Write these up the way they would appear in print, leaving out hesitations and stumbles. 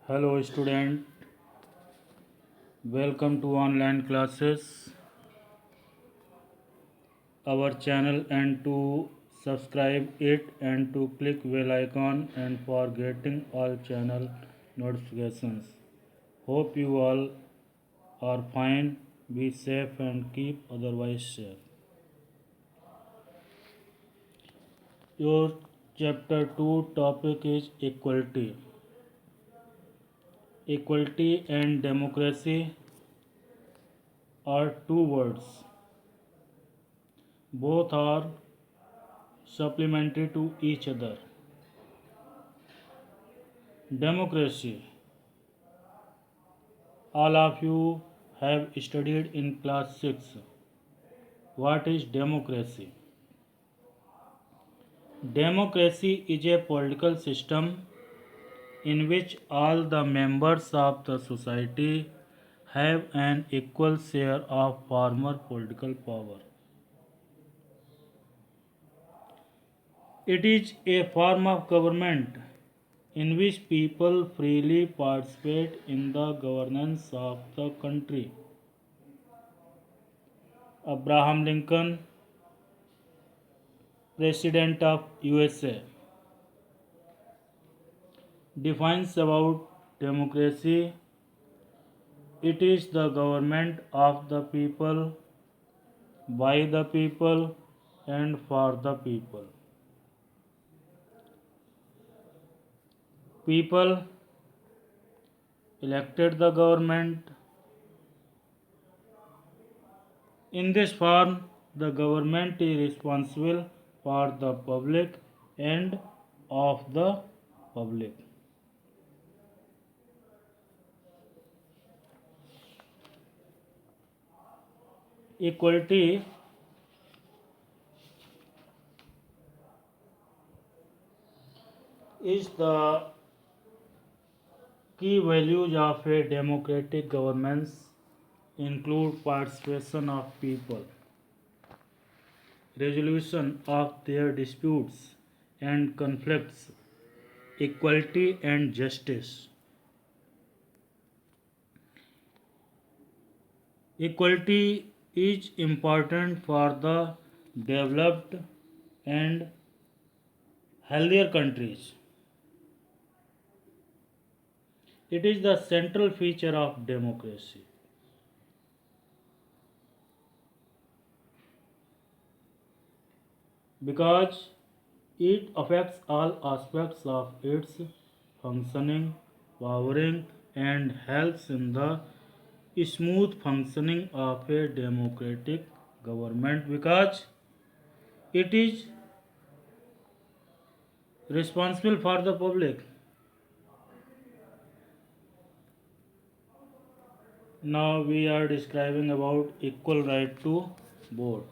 Hello student, welcome to online classes our channel and to subscribe it and to click bell icon and for getting all channel notifications. Hope you all are fine, be safe and keep otherwise safe. Your chapter 2 topic is equality. Equality and democracy are two words. Both are supplementary to each other. Democracy. All of you have studied in class 6. What is democracy? Democracy is a political system in which all the members of the society have an equal share of former political power. It is a form of government in which people freely participate in the governance of the country. Abraham Lincoln, President of USA, defines about democracy. It is the government of the people, by the people, and for the people. People elected the government. In this form, the government is responsible for the public and of the public. Equality is the key values of a democratic governance include participation of people, resolution of their disputes and conflicts, equality and justice. Equality is important for the developed and healthier countries. It is the central feature of democracy. Because it affects all aspects of its functioning, powering, and helps in the smooth functioning of a democratic government because it is responsible for the public. Now we are describing about equal right to vote.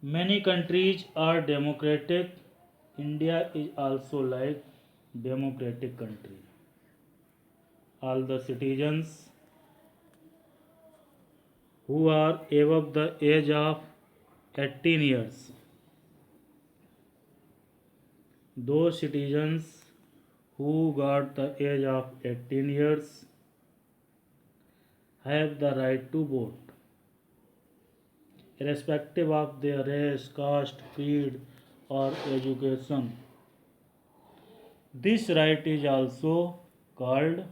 Many countries are democratic. India is also like democratic country. All the citizens who are above the age of 18 years, those citizens who got the age of 18 years have the right to vote, irrespective of their race, caste, creed, or education. This right is also called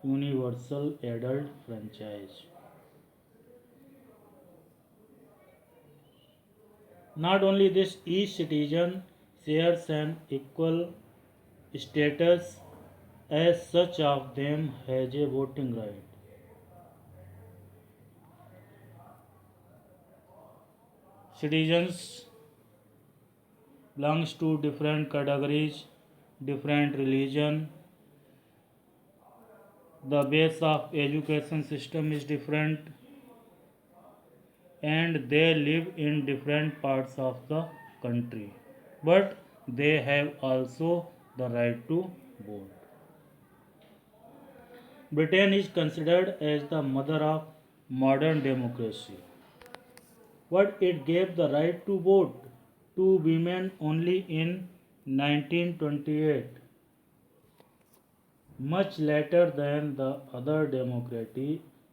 universal adult franchise. Not only this, each citizen shares an equal status as such of them has a voting right. Citizens belongs to different categories, different religion. The base of education system is different and they live in different parts of the country. But they have also the right to vote. Britain is considered as the mother of modern democracy. But it gave the right to vote to women only in 1928. much later than the other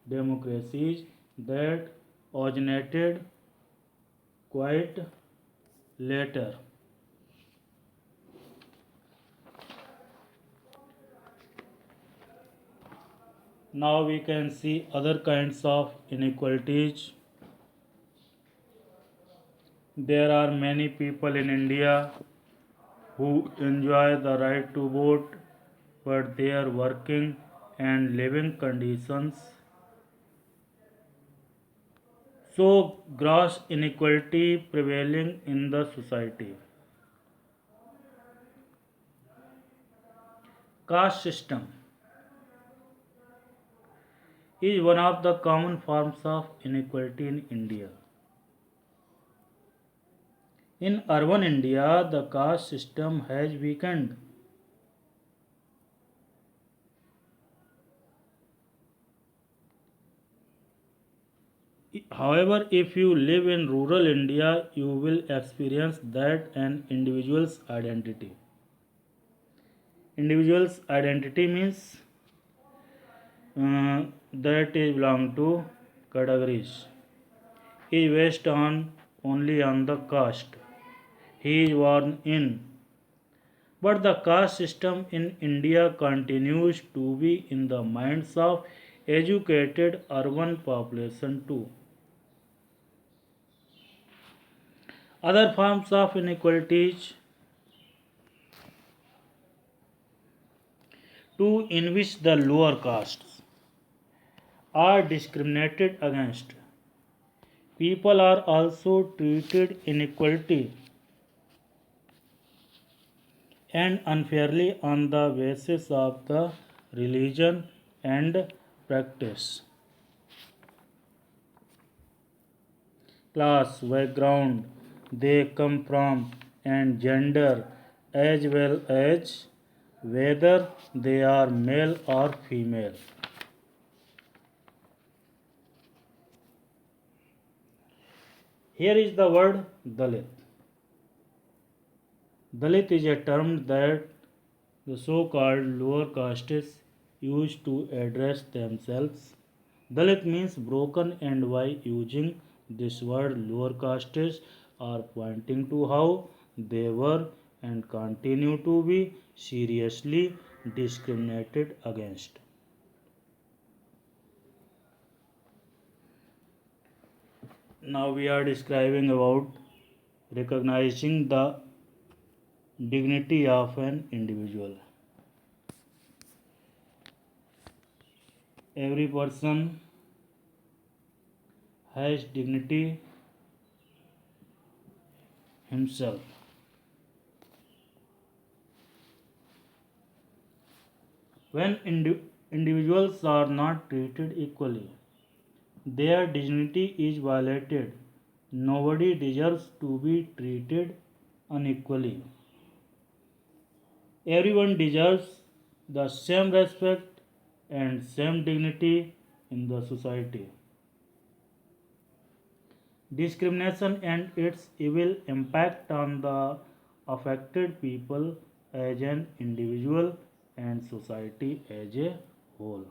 democracies that originated quite later. Now we can see other kinds of inequalities. There are many people in India who enjoy the right to vote, but their working and living conditions show gross inequality prevailing in the society. Caste system is one of the common forms of inequality in India. In urban India, the caste system has weakened. However, if you live in rural India, you will experience that an individual's identity. Individual's identity means that is belong to categories. Is based on only on the caste he is born in. But the caste system in India continues to be in the minds of educated urban population too. Other forms of inequalities too in which the lower castes are discriminated against. People are also treated inequality and unfairly on the basis of the religion and practice, class, background they come from, and gender, as well as whether they are male or female. Here is the word Dalit. Dalit is a term that the so called lower castes use to address themselves. Dalit means broken, and by using this word, lower castes are pointing to how they were and continue to be seriously discriminated against. Now we are describing about recognizing the dignity of an individual. Every person has dignity himself. When individuals are not treated equally, their dignity is violated. Nobody deserves to be treated unequally. Everyone deserves the same respect and same dignity in the society. Discrimination and its evil impact on the affected people as an individual and society as a whole.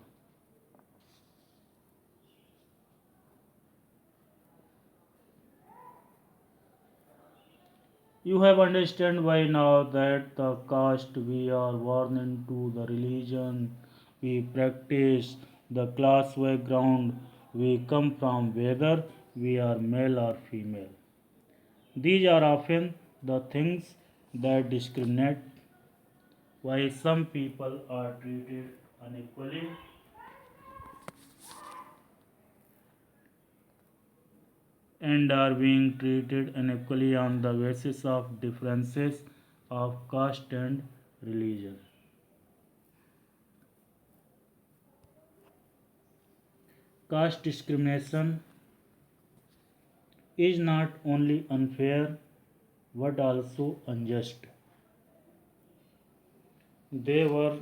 You have understand by now that the caste we are born into, the religion we practice, the class background we come from, whether we are male or female. These are often the things that discriminate why some people are treated unequally and are being treated unequally on the basis of differences of caste and religion. Caste discrimination is not only unfair but also unjust. They were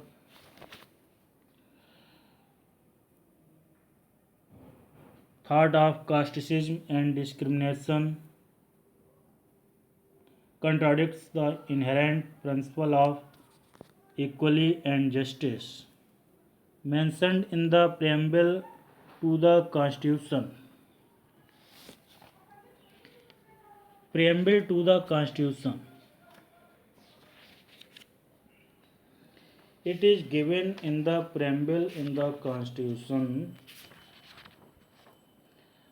thought of casteism and discrimination contradicts the inherent principle of equality and justice. mentioned in the preamble to the Constitution. Preamble to the Constitution. It is given in the preamble in the Constitution.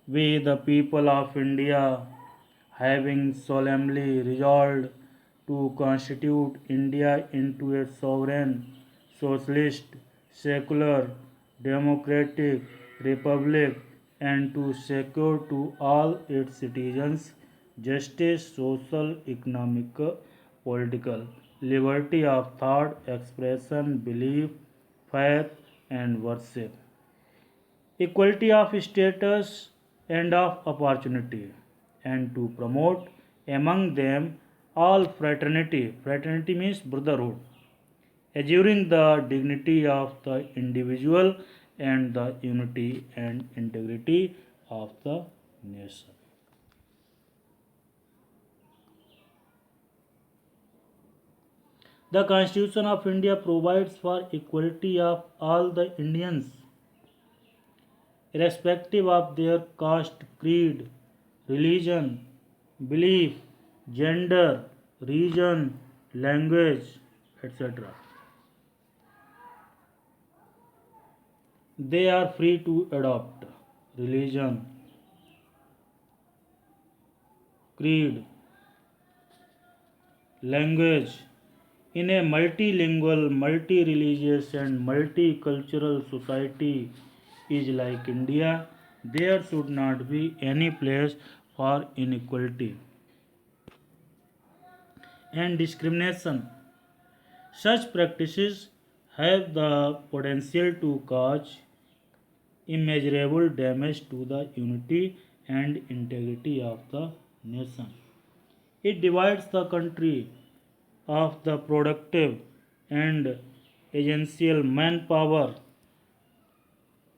We, the people of India, having solemnly resolved to constitute India into a sovereign, socialist, secular, democratic republic, and to secure to all its citizens justice, social, economic, political, liberty of thought, expression, belief, faith, and worship, equality of status and of opportunity, and to promote among them all fraternity. Fraternity means brotherhood, assuring the dignity of the individual and the unity and integrity of the nation. The Constitution of India provides for equality of all the Indians, irrespective of their caste, creed, religion, belief, gender, region, language, etc. They are free to adopt religion, creed, language in a multilingual, multi-religious and multicultural society is like India. There should not be any place for inequality and discrimination. Such practices have the potential to cause immeasurable damage to the unity and integrity of the nation. It divides the country of the productive and essential manpower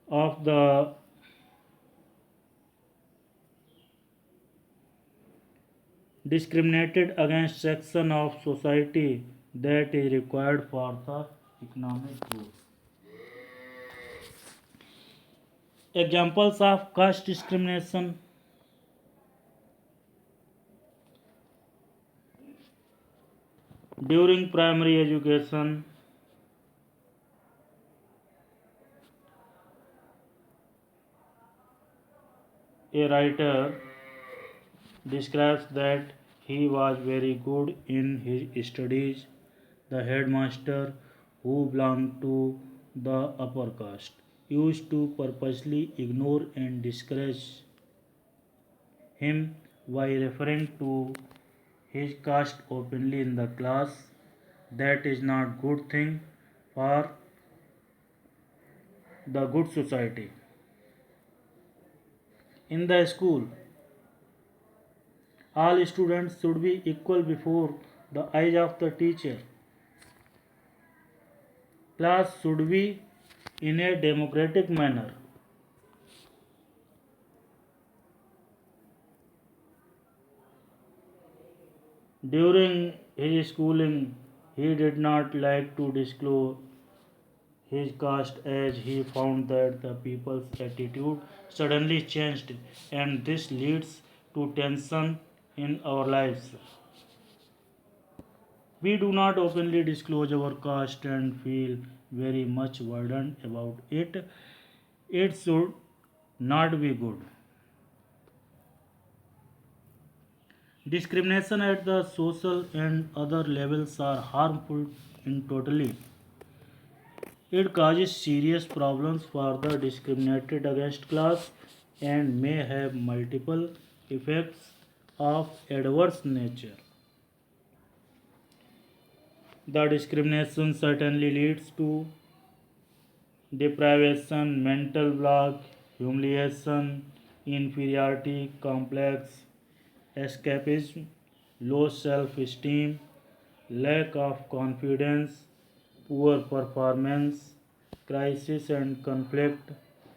of the discriminated against section of society that is required for the economic growth. Examples of caste discrimination: during primary education, a writer describes that he was very good in his studies. The headmaster, who belonged to the upper caste, used to purposely ignore and discourage him by referring to his caste openly in the class. That is not good thing for the good society. In the school, all students should be equal before the eyes of the teacher. Class should be in a democratic manner. During his schooling, he did not like to disclose his caste as he found that the people's attitude suddenly changed, and this leads to tension in our lives. We do not openly disclose our caste and feel very much burdened about it. It should not be good. Discrimination at the social and other levels are harmful in totally. It causes serious problems for the discriminated against class and may have multiple effects of adverse nature. The discrimination certainly leads to deprivation, mental block, humiliation, inferiority complex, escapism, low self esteem, lack of confidence, poor performance, crisis and conflict,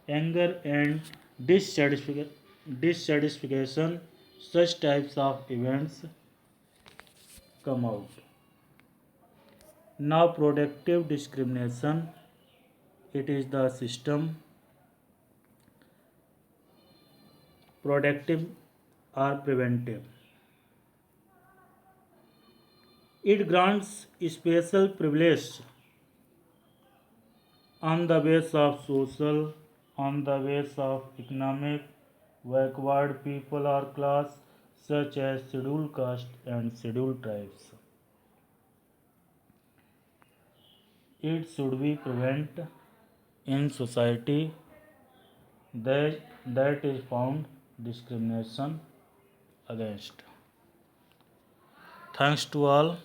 anger and dissatisfaction. Such types of events come out. Now, productive discrimination It is the system protective or preventive. It grants special privilege on the basis of social, on the basis of economic, backward people or class such as scheduled caste and scheduled tribes. It should be prevent in society that is found discrimination against. Thanks to all.